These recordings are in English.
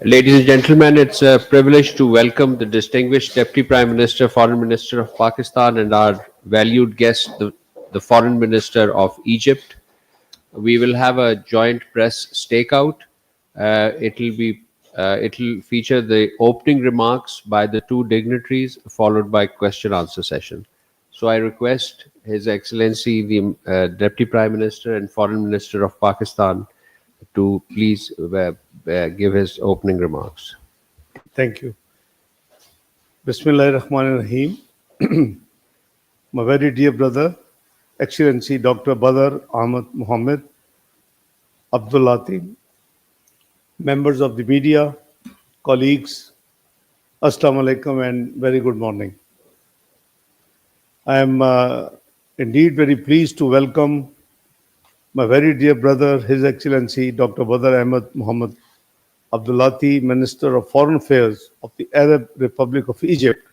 Ladies and gentlemen, it's a privilege to welcome the distinguished Deputy Prime Minister, Foreign Minister of Pakistan, and our valued guest, the Foreign Minister of Egypt. We will have a joint press stakeout. It'll feature the opening remarks by the two dignitaries, followed by question-answer session. So I request His Excellency, the Deputy Prime Minister and Foreign Minister of Pakistan, to please give his opening remarks. Thank you. Bismillahirrahmanirrahim. My very dear brother, Excellency Dr. Badr Ahmad Mohammed Abdullati, members of the media, colleagues, Assalamu alaikum and very good morning. I am indeed very pleased to welcome my very dear brother, His Excellency Dr. Badr Ahmad Mohammed Abdullati, Minister of Foreign Affairs of the Arab Republic of Egypt,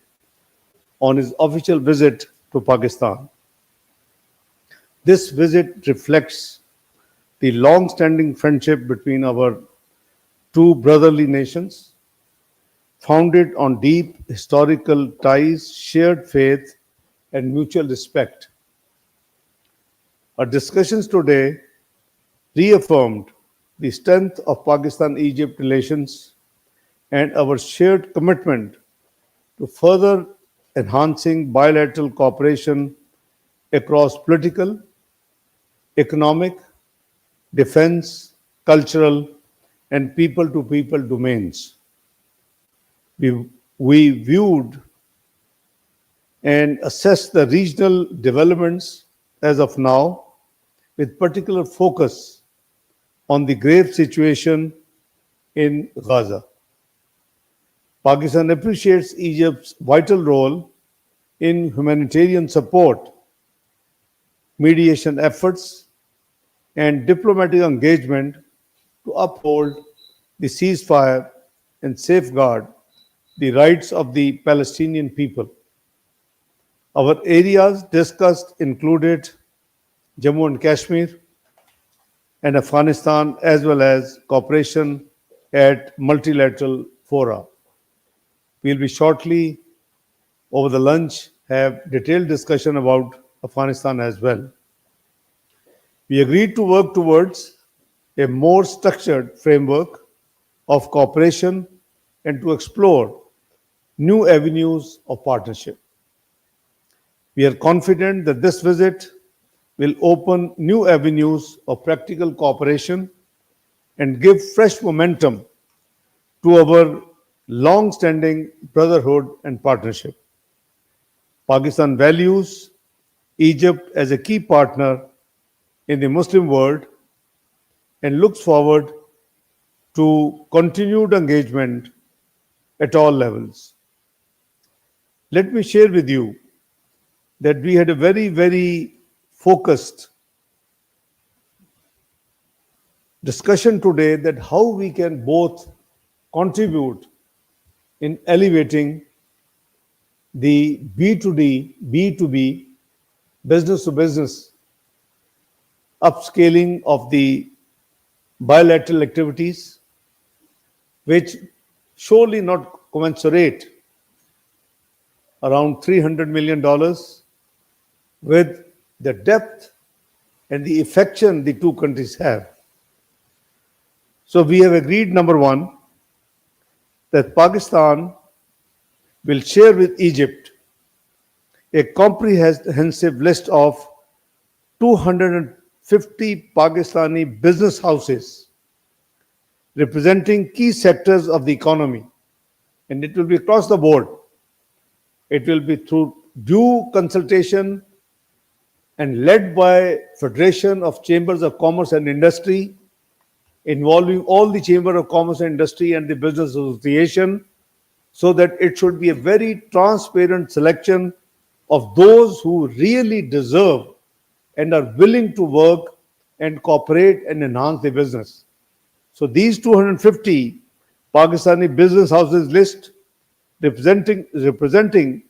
on his official visit to Pakistan. This visit reflects the long-standing friendship between our two brotherly nations, founded on deep historical ties, shared faith, and mutual respect. Our discussions today reaffirmed the strength of Pakistan-Egypt relations and our shared commitment to further enhancing bilateral cooperation across political, economic, defense, cultural, and people-to-people domains. We viewed and assessed the regional developments as of now with particular focus on the grave situation in Gaza. Pakistan appreciates Egypt's vital role in humanitarian support, mediation efforts, and diplomatic engagement to uphold the ceasefire and safeguard the rights of the Palestinian people. Our areas discussed included Jammu and Kashmir and Afghanistan, as well as cooperation at multilateral fora. We'll be shortly, over the lunch, have detailed discussion about Afghanistan as well. We agreed to work towards a more structured framework of cooperation and to explore new avenues of partnership. We are confident that this visit will open new avenues of practical cooperation and give fresh momentum to our long-standing brotherhood and partnership. Pakistan values Egypt as a key partner in the Muslim world and looks forward to continued engagement at all levels. Let me share with you that we had a very focused discussion today that how we can both contribute in elevating the B2D, B2B, business to business, upscaling of the bilateral activities, which surely not commensurate around $300 million with the depth and the affection the two countries have. So we have agreed, number one, that Pakistan will share with Egypt a comprehensive list of 250 Pakistani business houses representing key sectors of the economy. And it will be across the board. It will be through due consultation and led by Federation of Chambers of Commerce and Industry, involving all the Chamber of Commerce and Industry and the Business Association, so that it should be a very transparent selection of those who really deserve and are willing to work and cooperate and enhance their business. So these 250 Pakistani business houses list representing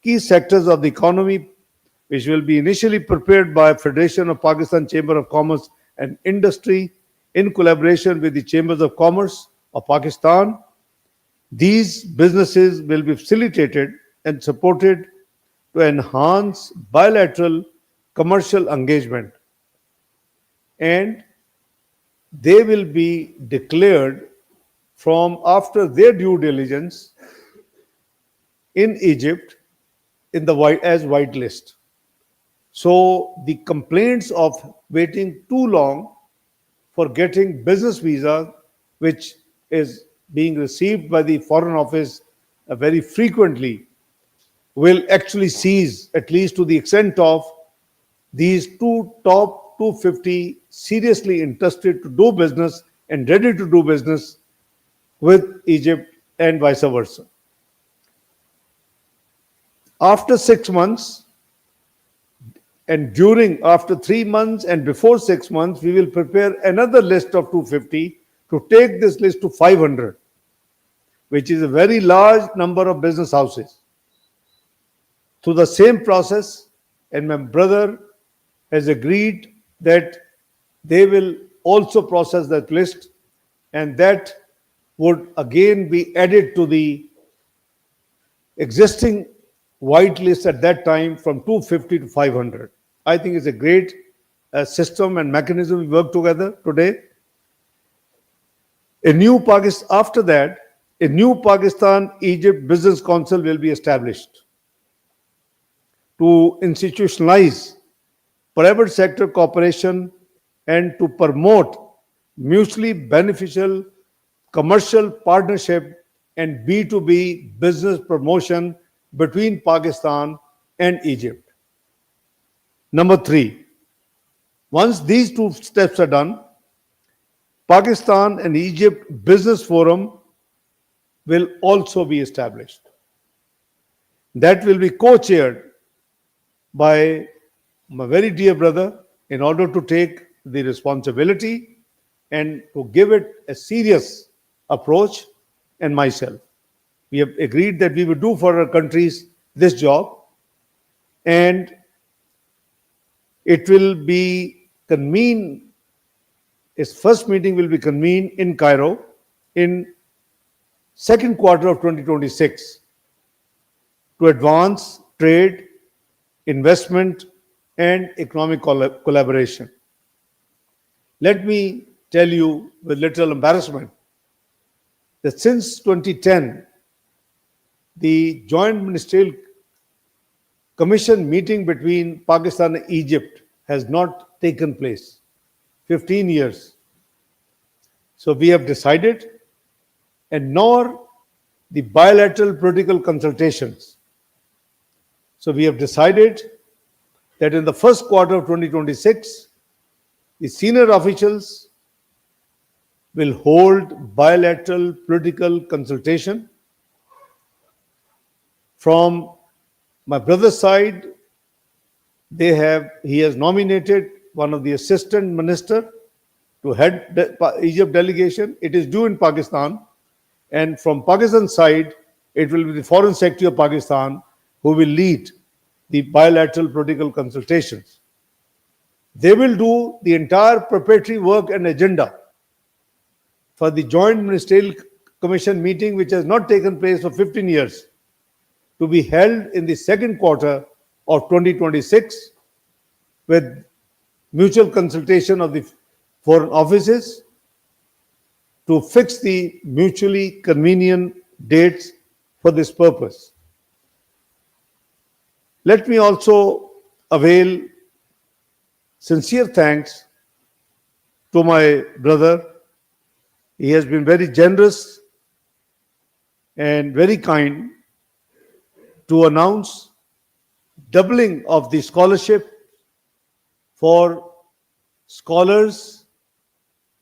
key sectors of the economy, which will be initially prepared by Federation of Pakistan Chamber of Commerce and Industry in collaboration with the Chambers of Commerce of Pakistan. These businesses will be facilitated and supported to enhance bilateral commercial engagement, and they will be declared from after their due diligence in Egypt in the white as white list. So the complaints of waiting too long for getting business visa, which is being received by the Foreign Office very frequently, will actually cease, at least to the extent of these two top 250 seriously interested to do business and ready to do business with Egypt and vice versa. After 6 months, and during after 3 months and before 6 months, we will prepare another list of 250 to take this list to 500, which is a very large number of business houses. Through the same process, and my brother has agreed that they will also process that list, and that would again be added to the existing white list at that time from 250 to 500. I think it's a great system and mechanism we work together today. A new Pakistan, after that, a new Pakistan Egypt Business Council will be established to institutionalize private sector cooperation and to promote mutually beneficial commercial partnership and B2B business promotion between Pakistan and Egypt. Number three, once these two steps are done, Pakistan and Egypt Business Forum will also be established. That will be co-chaired by my very dear brother in order to take the responsibility and to give it a serious approach, and myself. We have agreed that we will do for our countries this job, and it will be convened, its first meeting will be convened in Cairo in second quarter of 2026 to advance trade, investment, and economic collaboration. Let me tell you with little embarrassment that since 2010, the Joint Ministerial Commission meeting between Pakistan and Egypt has not taken place. 15 years. So we have decided, and nor the bilateral political consultations. So we have decided that in the first quarter of 2026, the senior officials will hold bilateral political consultation. From my brother's side, he has nominated one of the assistant minister to head the Egypt delegation. It is due in Pakistan, and from Pakistan side, it will be the Foreign Secretary of Pakistan who will lead the bilateral political consultations. They will do the entire preparatory work and agenda for the Joint Ministerial Commission meeting, which has not taken place for 15 years, to be held in the second quarter of 2026 with mutual consultation of the foreign offices to fix the mutually convenient dates for this purpose. Let me also avail sincere thanks to my brother. He has been very generous and very kind to announce doubling of the scholarship for scholars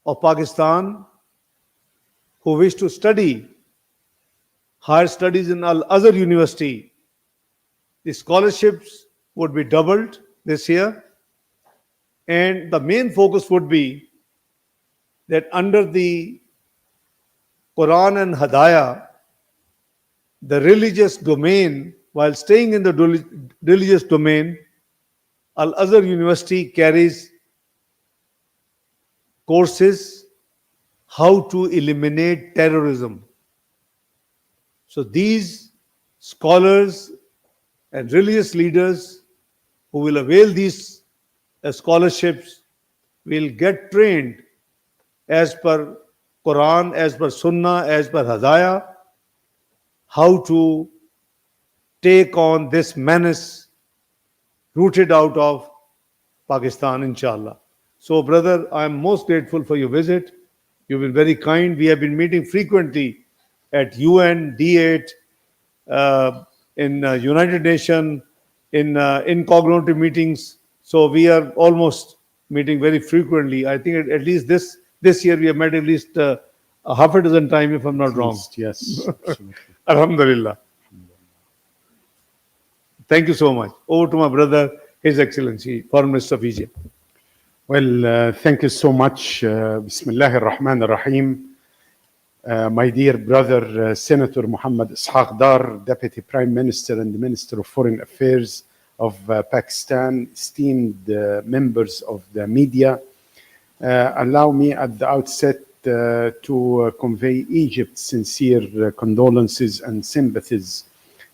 of Pakistan who wish to study higher studies in Al Azhar University. The scholarships would be doubled this year, and the main focus would be that under the Quran and Hadaya, the religious domain, while staying in the religious domain, Al Azhar University carries courses, how to eliminate terrorism. So these scholars and religious leaders who will avail these scholarships will get trained as per Quran, as per Sunnah, as per Hadaya, how to take on this menace rooted out of Pakistan, inshallah. So, brother, I am most grateful for your visit. You've been very kind. We have been meeting frequently at UN, D8, in United Nations, in incognitive meetings. So we are almost meeting very frequently. I think at least this year we have met at least a half a dozen times, if I'm not At wrong. least, yes, absolutely. Alhamdulillah. Thank you so much. Over to my brother, His Excellency, Foreign Minister of Egypt. Well, thank you so much. Bismillah ar-Rahman ar-Rahim. My dear brother, Senator Muhammad Ishaq Dar, Deputy Prime Minister and Minister of Foreign Affairs of Pakistan, esteemed members of the media, allow me at the outset to convey Egypt's sincere condolences and sympathies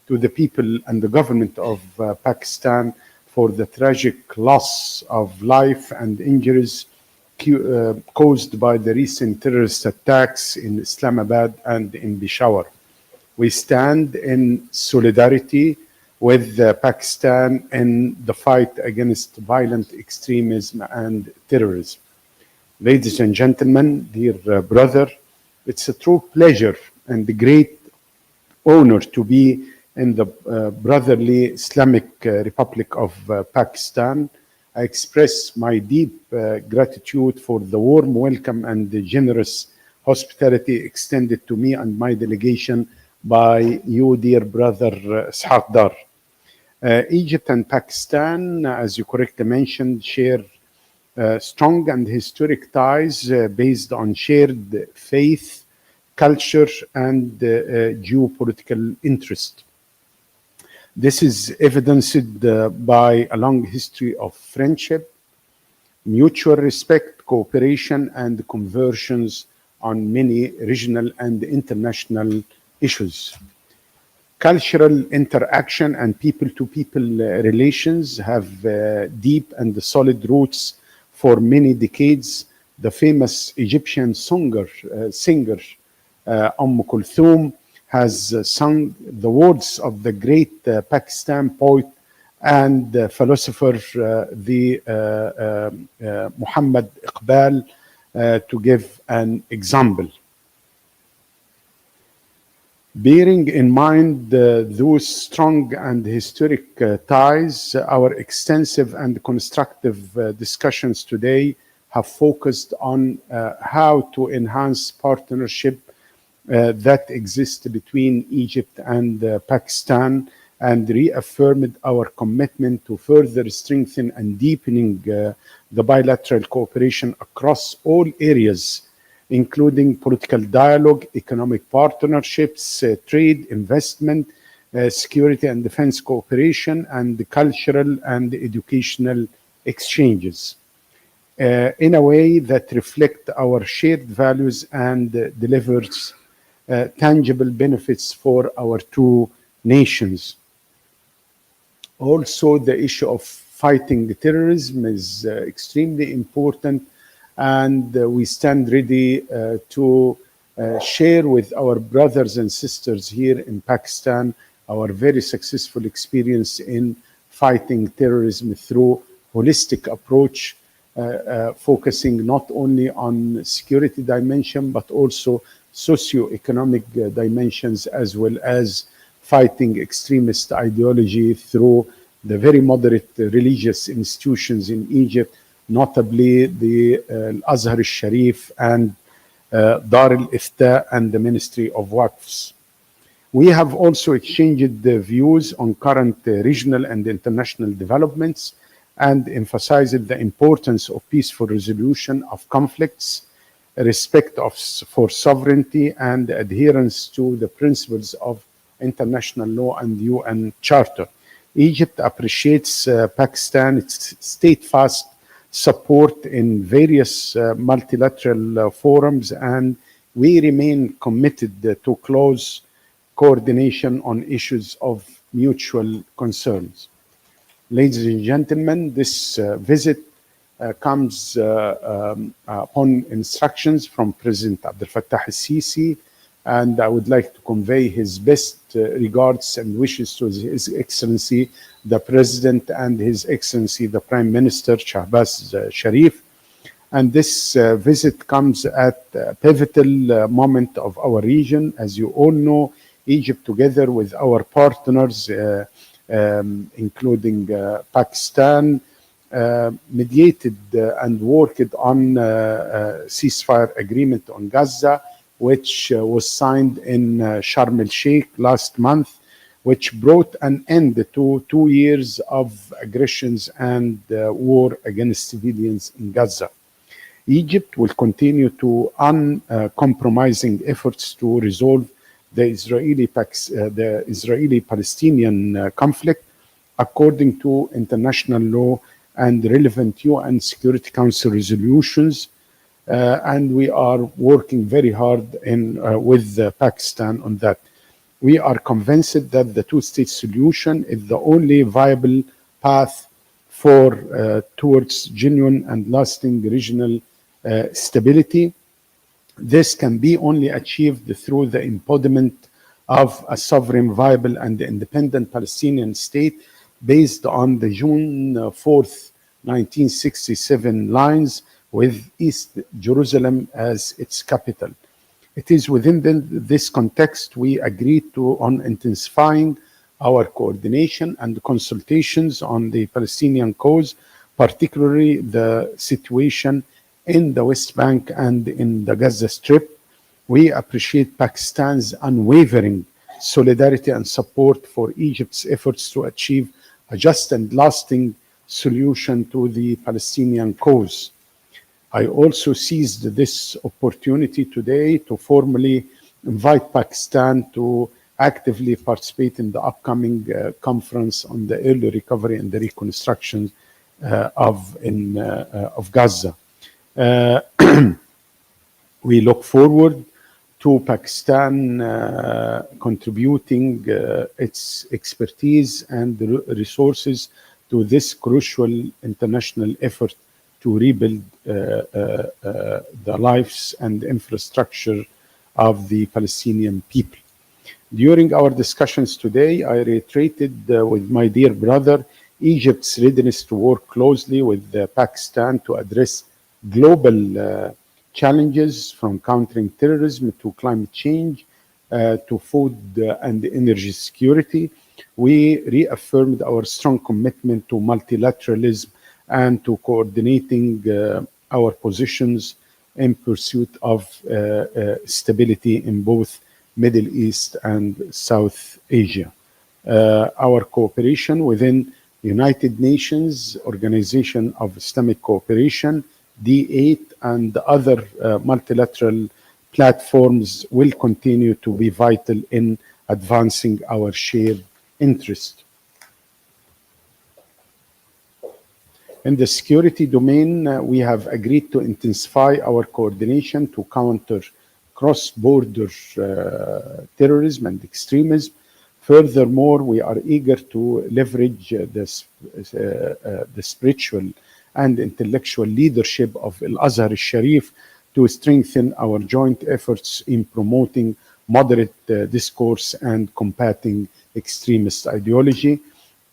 to the people and the government of Pakistan for the tragic loss of life and injuries caused by the recent terrorist attacks in Islamabad and in Peshawar. We stand in solidarity with Pakistan in the fight against violent extremism and terrorism. Ladies and gentlemen, dear brother, it's a true pleasure and a great honor to be in the brotherly Islamic Republic of Pakistan. I express my deep gratitude for the warm welcome and the generous hospitality extended to me and my delegation by you, dear brother Ishaq Dar. Egypt and Pakistan, as you correctly mentioned, share strong and historic ties based on shared faith, culture, and geopolitical interest. This is evidenced by a long history of friendship, mutual respect, cooperation, and conversions on many regional and international issues. Cultural interaction and people-to-people relations have deep and solid roots for many decades. The famous Egyptian singer Kulthum has sung the words of the great Pakistan poet and philosopher Muhammad Iqbal to give an example. Bearing in mind those strong and historic ties, our extensive and constructive discussions today have focused on how to enhance partnership that exists between Egypt and Pakistan, and reaffirmed our commitment to further strengthen and deepening the bilateral cooperation across all areas, including political dialogue, economic partnerships, trade, investment, security and defense cooperation, and cultural and educational exchanges in a way that reflect our shared values and delivers tangible benefits for our two nations. Also, the issue of fighting terrorism is extremely important, and we stand ready to share with our brothers and sisters here in Pakistan our very successful experience in fighting terrorism through holistic approach, focusing not only on security dimension but also socio-economic dimensions, as well as fighting extremist ideology through the very moderate religious institutions in Egypt, notably the Al-Azhar al-Sharif and Dar al-Ifta and the Ministry of Waqfs. We have also exchanged views on current regional and international developments and emphasized the importance of peaceful resolution of conflicts, respect for sovereignty, and adherence to the principles of international law and UN Charter. Egypt appreciates Pakistan's steadfast support in various multilateral forums, and we remain committed to close coordination on issues of mutual concerns. Ladies and gentlemen, this visit comes upon instructions from President Abdel Fattah al-Sisi, and I would like to convey his best regards and wishes to His Excellency the President and His Excellency the Prime Minister Shahbaz Sharif. And this visit comes at a pivotal moment of our region. As you all know, Egypt, together with our partners, including Pakistan, mediated and worked on a ceasefire agreement on Gaza, which was signed in Sharm el-Sheikh last month, which brought an end to 2 years of aggressions and war against civilians in Gaza. Egypt will continue to uncompromising efforts to resolve the Israeli-Palestinian conflict according to international law and relevant UN Security Council resolutions. And we are working very hard with Pakistan on that. We are convinced that the two-state solution is the only viable path towards genuine and lasting regional stability. This can be only achieved through the embodiment of a sovereign, viable, and independent Palestinian state based on the June 4th, 1967 lines, with East Jerusalem as its capital. It is within this context we agreed on intensifying our coordination and consultations on the Palestinian cause, particularly the situation in the West Bank and in the Gaza Strip. We appreciate Pakistan's unwavering solidarity and support for Egypt's efforts to achieve a just and lasting solution to the Palestinian cause. I also seized this opportunity today to formally invite Pakistan to actively participate in the upcoming conference on the early recovery and the reconstruction of Gaza. We look forward to Pakistan contributing its expertise and resources to this crucial international effort to rebuild the lives and infrastructure of the Palestinian people. During our discussions today, I reiterated with my dear brother Egypt's readiness to work closely with Pakistan to address global challenges, from countering terrorism to climate change to food and energy security. We reaffirmed our strong commitment to multilateralism and to coordinating our positions in pursuit of stability in both Middle East and South Asia. Our cooperation within United Nations, Organization of Islamic Cooperation, D8, and other multilateral platforms will continue to be vital in advancing our shared interest. In the security domain, we have agreed to intensify our coordination to counter cross-border terrorism and extremism. Furthermore, we are eager to leverage the spiritual and intellectual leadership of Al-Azhar al-Sharif to strengthen our joint efforts in promoting moderate discourse and combating extremist ideology.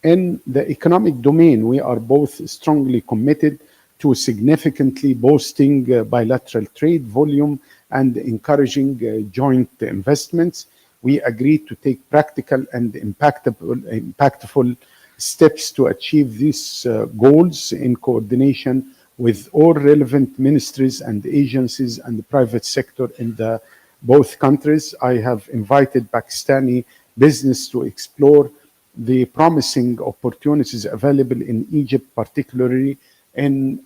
In the economic domain, we are both strongly committed to significantly boosting bilateral trade volume and encouraging joint investments. We agreed to take practical and impactful steps to achieve these goals in coordination with all relevant ministries and agencies and the private sector in both countries. I have invited Pakistani business to explore the promising opportunities available in Egypt, particularly in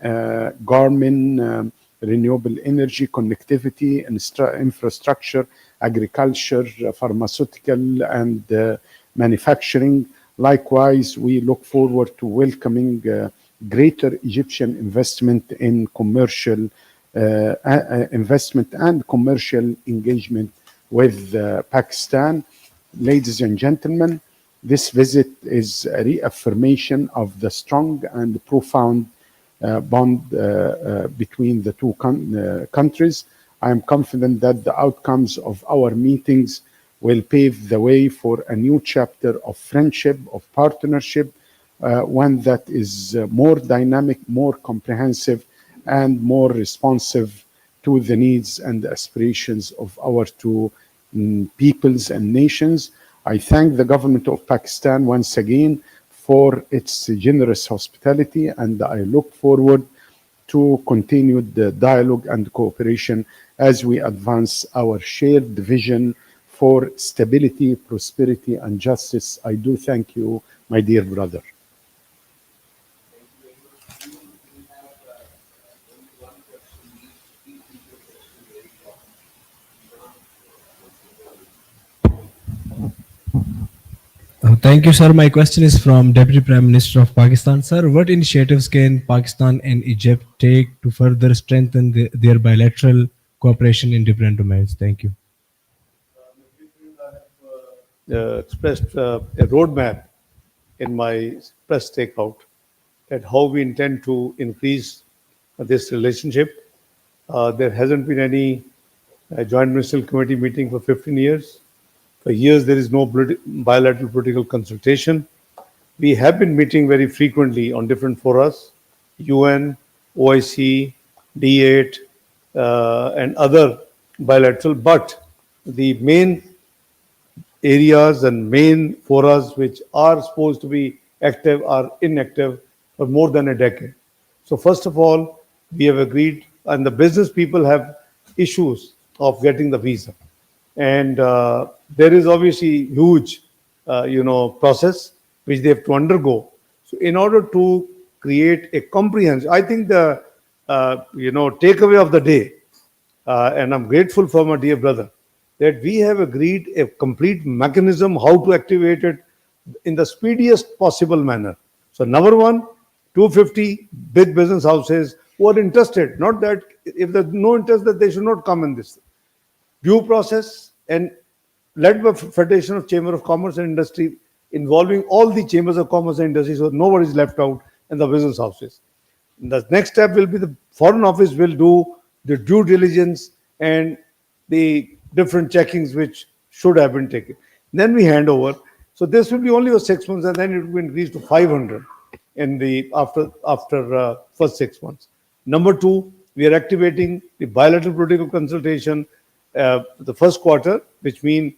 garment, renewable energy, connectivity, infrastructure, agriculture, pharmaceutical, and manufacturing. Likewise, we look forward to welcoming greater Egyptian investment in commercial investment and commercial engagement with Pakistan. Ladies and gentlemen, this visit is a reaffirmation of the strong and profound bond between the two countries. I am confident that the outcomes of our meetings will pave the way for a new chapter of friendship, of partnership, one that is more dynamic, more comprehensive, and more responsive to the needs and aspirations of our two peoples and nations. I thank the government of Pakistan once again for its generous hospitality, and I look forward to continued dialogue and cooperation as we advance our shared vision for stability, prosperity, and justice. I do thank you, my dear brother. Thank you, sir. My question is from Deputy Prime Minister of Pakistan. Sir, what initiatives can Pakistan and Egypt take to further strengthen their bilateral cooperation in different domains? Thank you. Expressed a roadmap in my press takeout that how we intend to increase this relationship. There hasn't been any joint ministerial committee meeting for 15 years. For years, there is no bilateral political consultation. We have been meeting very frequently on different forums, UN, OIC, D8, and other bilateral, but the main areas and main forums which are supposed to be active are inactive for more than a decade. So first of all, we have agreed, and the business people have issues of getting the visa. And there is obviously huge, process which they have to undergo. So in order to create a comprehensive, I think the, takeaway of the day, and I'm grateful for my dear brother, that we have agreed a complete mechanism how to activate it in the speediest possible manner. So number one, 250 big business houses who are interested, not that if there's no interest that they should not come in this. Due process and led by Federation of Chamber of Commerce and Industry, involving all the chambers of commerce and industry, so nobody is left out in the business houses. The next step will be the Foreign Office will do the due diligence and the different checkings which should have been taken. Then we hand over. So this will be only for 6 months, and then it will be increased to 500 in the after first 6 months. Number two, we are activating the bilateral political consultation the first quarter, which means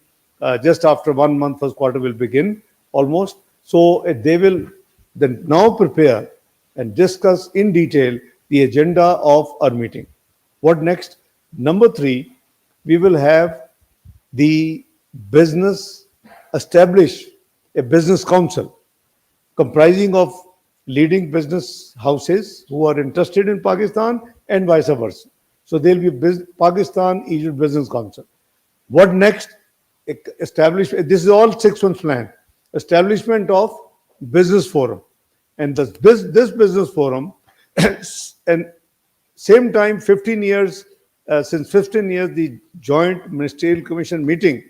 just after 1 month, first quarter will begin almost. So they will then now prepare and discuss in detail the agenda of our meeting. What next? Number three, we will have the business establish a business council comprising of leading business houses who are interested in Pakistan and vice versa. So there will be Pakistan Egypt Business Council. What next? Establish, this is all 6 months plan. Establishment of business forum. And this business forum, and same time, 15 years, since 15 years, the joint ministerial commission meeting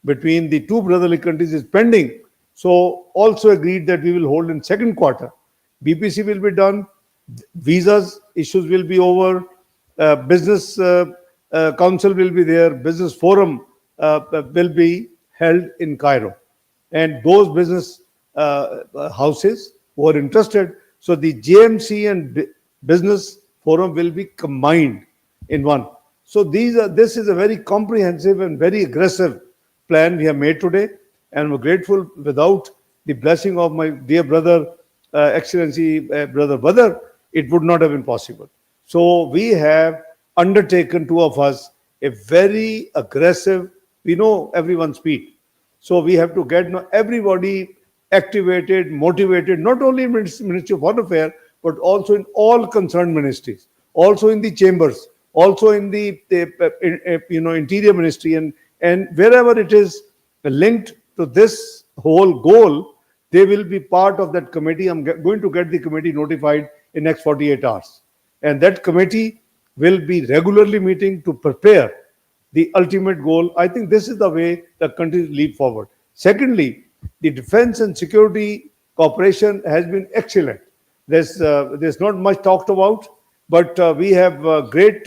between the two brotherly countries is pending. So also agreed that we will hold in second quarter. BPC will be done, visas issues will be over, business council will be there, business forum will be held in Cairo. And those business houses who are interested, so the JMC and business forum will be combined in one. So this is a very comprehensive and very aggressive plan we have made today, and we're grateful. Without the blessing of my dear brother, Excellency Brother Badr, it would not have been possible. So we have undertaken, two of us, a very aggressive, we know everyone's speed. So we have to get everybody activated, motivated, not only in Ministry of Foreign Affairs, but also in all concerned ministries, also in the chambers, also in the Interior Ministry, and wherever it is linked to this whole goal, they will be part of that committee. I'm going to get the committee notified in next 48 hours. And that committee will be regularly meeting to prepare the ultimate goal. I think this is the way the country lead forward. Secondly, the defense and security cooperation has been excellent. There's not much talked about, but we have great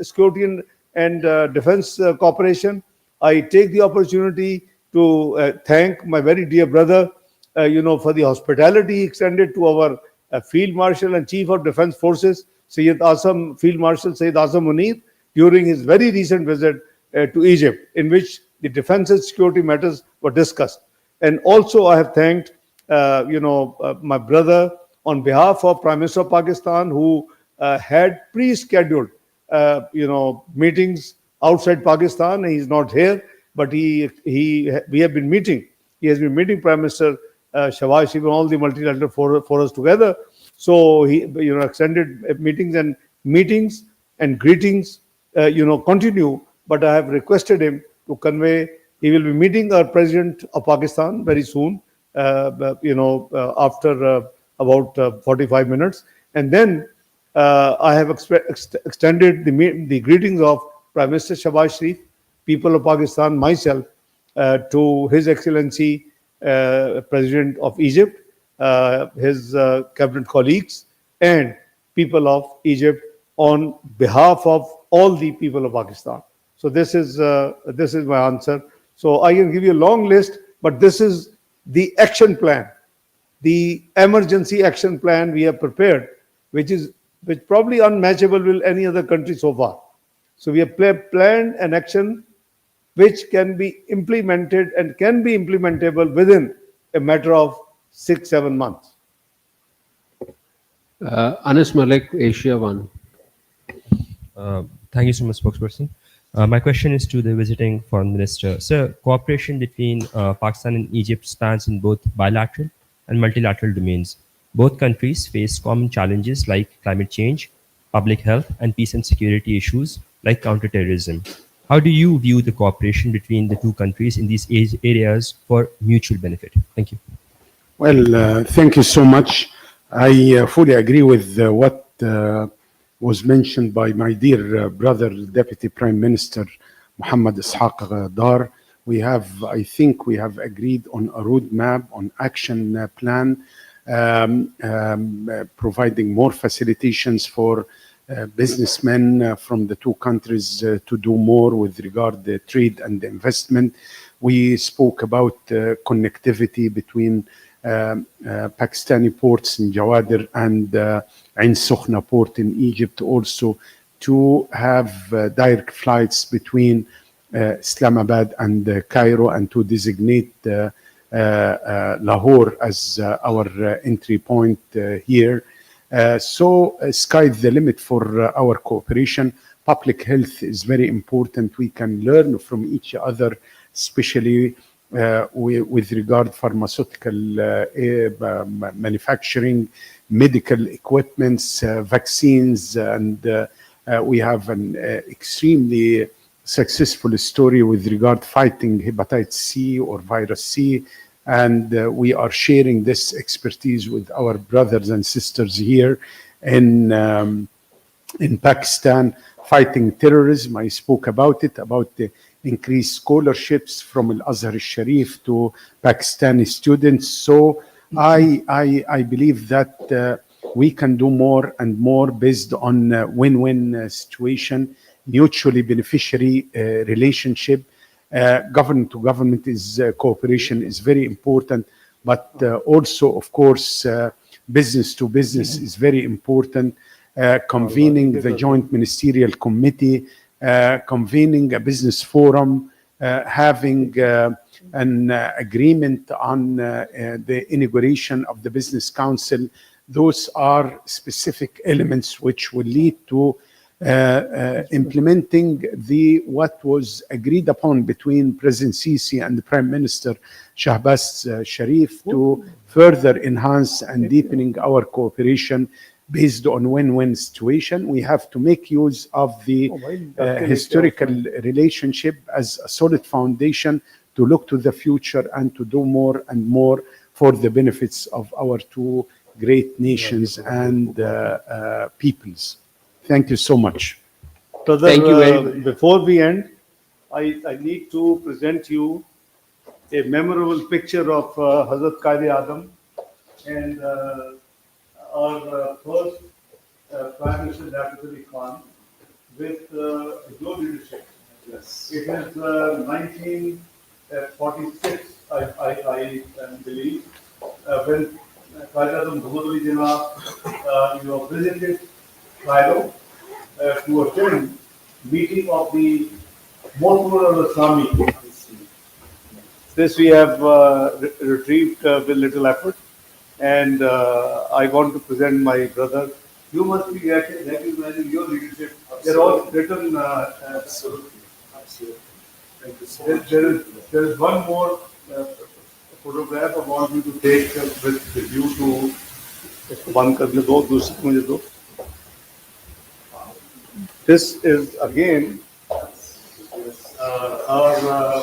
security and defense cooperation. I take the opportunity to thank my very dear brother, for the hospitality extended to our Field Marshal and Chief of Defense Forces, Field Marshal Sayyid Azam Munir, during his very recent visit to Egypt, in which the defense and security matters were discussed. And also, I have thanked, my brother on behalf of Prime Minister of Pakistan, who had pre-scheduled, meetings outside Pakistan. He's not here, but we have been meeting. He has been meeting Prime Minister Shahbaz Sharif and all the multilateral forums together. So he, extended meetings and greetings, continue. But I have requested him to convey. He will be meeting our President of Pakistan very soon. After about 45 minutes, and then I have extended the greetings of Prime Minister Shahbaz Sharif, people of Pakistan, myself, to His Excellency President of Egypt, his cabinet colleagues, and people of Egypt on behalf of all the people of Pakistan. So this is my answer. So I can give you a long list, but this is the action plan, the emergency action plan we have prepared, which probably unmatchable with any other country so far. So we have planned an action which can be implemented and can be implementable within a matter of 6-7 months. Anas Malik, Asia One. Thank you so much, spokesperson. My question is to the visiting foreign minister. Sir, cooperation between Pakistan and Egypt spans in both bilateral and multilateral domains. Both countries face common challenges like climate change, public health, and peace and security issues like counterterrorism. How do you view the cooperation between the two countries in these areas for mutual benefit? Thank you. Well, thank you so much. I fully agree with what was mentioned by my dear brother, Deputy Prime Minister Muhammad Ishaq Dar. I think we have agreed on a roadmap, on action plan, providing more facilitations for businessmen from the two countries to do more with regard to trade and investment. We spoke about connectivity between Pakistani ports in Jawadir and Ain Sokhna port in Egypt, also to have direct flights between Islamabad and Cairo, and to designate Lahore as our entry point here. So sky's the limit for our cooperation. Public health is very important. We can learn from each other, especially with regard pharmaceutical manufacturing, medical equipments, vaccines, and we have an extremely successful story with regard fighting hepatitis C or virus C, and we are sharing this expertise with our brothers and sisters here in Pakistan, fighting terrorism. I spoke about it, about the increased scholarships from Al-Azhar al-Sharif to Pakistani students. So I believe that we can do more and more based on win-win situation, mutually beneficiary relationship. Government to government cooperation is very important, but also, of course, business to business is very important. Convening the joint ministerial committee, convening a business forum, having an agreement on the inauguration of the business council. Those are specific elements which will lead to implementing what was agreed upon between President Sisi and the Prime Minister Shahbaz Sharif to further enhance and deepening our cooperation based on win-win situation. We have to make use of the historical relationship as a solid foundation to look to the future and to do more and more for the benefits of our two great nations and peoples. Thank you so much. Brother, Thank you very much. before we end, I need to present you a memorable picture of Hazrat Qaid Adam and our first Prime Minister Dr. Ali Khan with your leadership. Yes. It is 1946, I believe, when Qaid Adam Muhammad Ali Jinnah visited Cairo to attend meeting of the Mortuary al-Islami. This we have retrieved with little effort, and I want to present my brother. You must be recognizing your leadership. They're all written. Absolutely. Thank you so much. There is one more photograph I want you to take with you to one करने दो, दूसरी मुझे दो. This is again our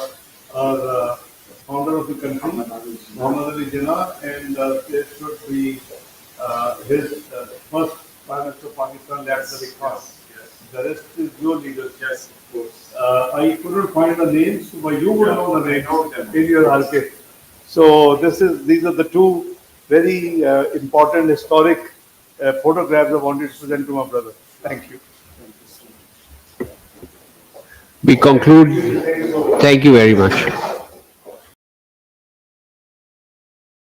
founder of the country, Muhammad Ali Jinnah, and this should be his first Prime Minister of Pakistan, Dr. Ali Khan. The rest is your leaders. Yes, of course. I couldn't find the names, but you would know the names in your archive. So these are the two very important historic photographs I wanted to present to my brother. Thank you. We conclude. Thank you very much.